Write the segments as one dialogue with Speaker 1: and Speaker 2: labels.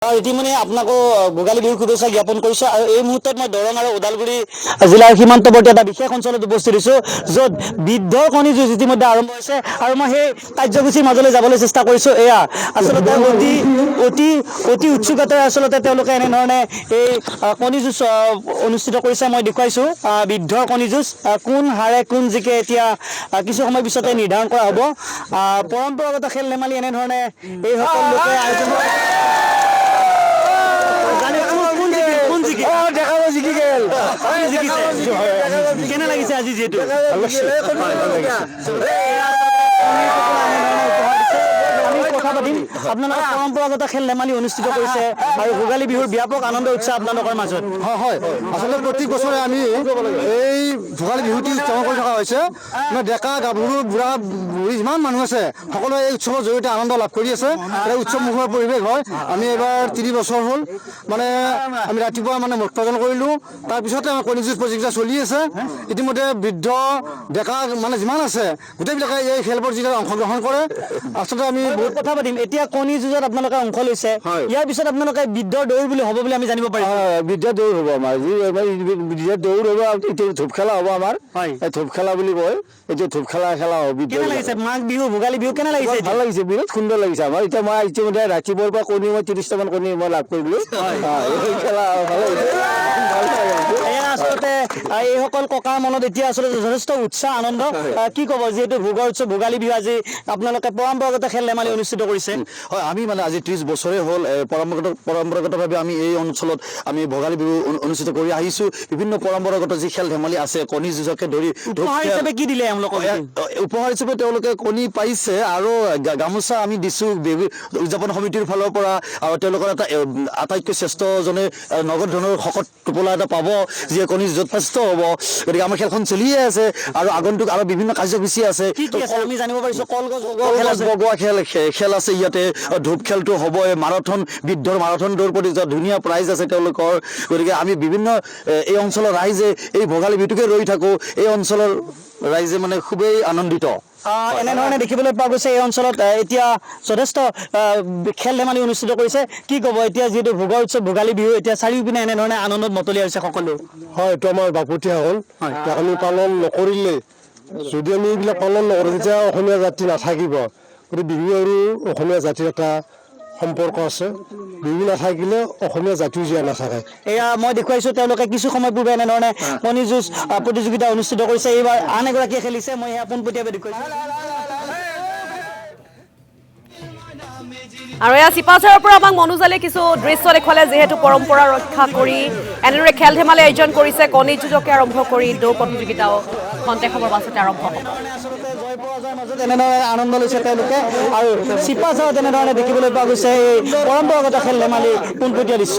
Speaker 1: ইতিমধ্যে আপোনাকো ভোগালী বিহুৰ শুভেচ্ছা জ্ঞাপন কৰিছোঁ আৰু এই মুহূৰ্তত মই দৰং আৰু ওদালগুৰি জিলাৰ সীমান্তৱৰ্তী এটা বিশেষ অঞ্চলত উপস্থিত হৈছোঁ য'ত বৃদ্ধৰ কণী যুঁজ ইতিমধ্যে আৰম্ভ হৈছে আৰু মই সেই কাৰ্যসূচীৰ মাজলৈ যাবলৈ চেষ্টা কৰিছোঁ। এয়া আচলতে অতি উৎসুকতাৰে আচলতে তেওঁলোকে এনেধৰণে এই কণী যুঁজ অনুষ্ঠিত কৰিছে। মই দেখুৱাইছোঁ বৃদ্ধৰ কণী যুঁজ কোন হাৰে কোন জিকে এতিয়া কিছু সময় পিছতে নিৰ্ধাৰণ কৰা হ'ব। পৰম্পৰাগত খেল ধেমালি এনেধৰণে এই সকল লোকে আয়োজন কেনে লাগিছে আজি যিহেতু কথা পাতিম আপোনালোকে পৰম্পৰাগত খেল ধেমালি অনুষ্ঠিত কৰিছে আৰু ভোগালী বিহুৰ ব্যাপক আনন্দ উৎসাহ আপোনালোকৰ মাজত
Speaker 2: হয় আচলতে প্ৰত্যেক বছৰে আমি এই ভোগালী বিহুটি উদযাপন কৰি থকা হৈছে। ডেকা গাভৰু বুঢ়া বুঢ়ী যিমান মানুহ আছে সকলোৱে এই উৎসৱৰ জৰিয়তে আনন্দ লাভ কৰি আছে। উৎসৱমুখৰ পৰিৱেশ হয়। আমি এইবাৰ 3 বছৰ হ'ল আমি ৰাতিপুৱা মত প্ৰদান কৰিলোঁ। তাৰপিছতে আমাৰ কণী যুঁজ প্ৰতিযোগিতা চলি আছে। ইতিমধ্যে বৃদ্ধ ডেকা যিমান আছে গোটেইবিলাকে এই খেলবোৰ যেতিয়া অংশগ্ৰহণ কৰে। আচলতে আমি
Speaker 1: বহুত কথা পাতিম। এতিয়া কণী যুঁজত আপোনালোকে অংশ লৈছে, ইয়াৰ পিছত আপোনালোকে বৃদ্ধৰ দৌৰ বুলি হ'ব বুলি আমি জানিব পাৰিম।
Speaker 2: বৃদ্ধৰ দৌৰ হ'ব আমাৰ বৃদ্ধৰ দৌৰ হ'ব। এইটো ধূপ খেলা হ'ব আমাৰ ধূপ খেলা বুলি কয়। এইটো ধূপ খেলা হ'ব।
Speaker 1: কেনে লাগিছে মাঘ বিহু ভোগালী বিহু কেনে লাগিছে?
Speaker 2: ভাল লাগিছে, বিৰাট সুন্দৰ লাগিছে আমাৰ। এতিয়া মই ইতিমধ্যে ৰাতিপুৱাৰ পৰা কণী 30টামান কণী মই লাভ কৰিলোঁ। খেলা ভাল
Speaker 1: আচলতে এইসকল ককাৰ মনত এতিয়া আচলতে যথেষ্ট উৎসাহ আনন্দ। কি ক'ব যিহেতু ভোগৰ উৎসৱ ভোগালী বিহু আজি আপোনালোকে পৰম্পৰাগত খেল ধেমালি অনুষ্ঠিত কৰিছে?
Speaker 2: হয়, আমি আজি 30 বছৰে হ'ল পৰম্পৰাগতভাৱে আমি এই অঞ্চলত আমি ভোগালী বিহু অনুষ্ঠিত কৰি আহিছোঁ। বিভিন্ন পৰম্পৰাগত যি খেল ধেমালি আছে কণী যুঁজকে ধৰি
Speaker 1: উপহাৰ হিচাপে কি দিলে এওঁলোকক?
Speaker 2: উপহাৰ হিচাপে তেওঁলোকে কণী পাইছে আৰু গামোচা আমি দিছোঁ উদযাপন সমিতিৰ ফালৰ পৰা। আৰু তেওঁলোকৰ এটা আটাইতকৈ শ্ৰেষ্ঠজনে নগদ ধৰণৰ শকত টোপোলা এটা পাব যিয়ে কণী যথেষ্ট হ'ব। গতিকে আমাৰ খেলখন চলিয়ে আছে আৰু আগন্তুক আৰু বিভিন্ন কাৰ্যসূচী আছে।
Speaker 1: আমি জানিব পাৰিছোঁ কলগছ
Speaker 2: বগোৱা খেল আছে ইয়াতে। ধূপ খেলটো হ'ব। মাৰাথন বৃদ্ধৰ মাৰাথন দৌৰ প্ৰতিযোগিতা ধুনীয়া প্ৰাইজ আছে তেওঁলোকৰ। গতিকে আমি বিভিন্ন এই অঞ্চলৰ ৰাইজে এই ভোগালী বিহুটোকে ৰৈ থাকোঁ। এই অঞ্চলৰ ৰাইজে খুবেই আনন্দিত।
Speaker 1: এনেধৰণে দেখিবলৈ পোৱা গৈছে এই অঞ্চলত এতিয়া যথেষ্ট খেল ধেমালি অনুষ্ঠিত কৰিছে। কি ক'ব এতিয়া যিহেতু ভোগৰ উৎসৱ ভোগালী বিহু এতিয়া চাৰিওপিনে এনেধৰণে আনন্দত মতলীয়া হৈছে সকলো?
Speaker 2: হয়, এইটো আমাৰ বাপতীয়াসকল আমি পালন নকৰিলে যদি আমি এইবিলাক পালন নকৰোঁ তেতিয়া অসমীয়া জাতি নাথাকিব। গতিকে বিহু আৰু অসমীয়া জাতিৰ এটা সম্পৰ্ক আছে। বিহু নাথাকিলে অসমীয়া জাতিও জীয়াই নাথাকে।
Speaker 1: এয়া মই দেখুৱাইছোঁ তেওঁলোকে কিছু সময় পূৰ্বে এনেধৰণে কণী যুঁজ প্ৰতিযোগিতা অনুষ্ঠিত কৰিছে। এইবাৰ আন এগৰাকীয়ে খেলিছে। মই সেয়া পোনপটীয়াকৈ দেখুৱাইছোঁ।
Speaker 3: আৰু এয়া চিপাঝাৰৰ পৰা আমাক মনোজালে কিছু দৃশ্য দেখুৱালে। যিহেতু পৰম্পৰা ৰক্ষা কৰি এনেদৰে খেল ধেমালি আয়োজন কৰিছে। কণী যুঁজকে আৰম্ভ কৰি দৌৰ প্ৰতিযোগিতাও খন্তেক সময়ৰ পাছতে আৰম্ভ হ'ব।
Speaker 1: এনেধৰণে আনন্দ লৈছে তেওঁলোকে আৰু চিপাঝাৰত এনেধৰণে দেখিবলৈ পোৱা গৈছে এই পৰম্পৰাগত খেল ধেমালি পোনপটীয়া দৃশ্য।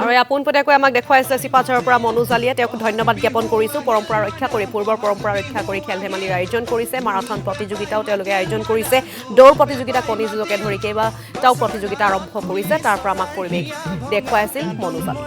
Speaker 3: আৰু এয়া পোনপটীয়াকৈ আমাক দেখুৱাইছে চিপাঝাৰৰ পৰা মনোজালিয়ে। তেওঁক ধন্যবাদ জ্ঞাপন কৰিছোঁ। পৰম্পৰা ৰক্ষা কৰি পূৰ্বৰ পৰম্পৰা ৰক্ষা কৰি খেল ধেমালিৰ আয়োজন কৰিছে। মাৰাথন প্ৰতিযোগিতাও তেওঁলোকে আয়োজন কৰিছে। দৌৰ প্ৰতিযোগিতা কণী যুঁজকে ধৰি কেইবাটাও প্ৰতিযোগিতা আৰম্ভ কৰিছে। তাৰ পৰা আমাক পৰিৱেশ দেখুৱাইছিল মনোজালি।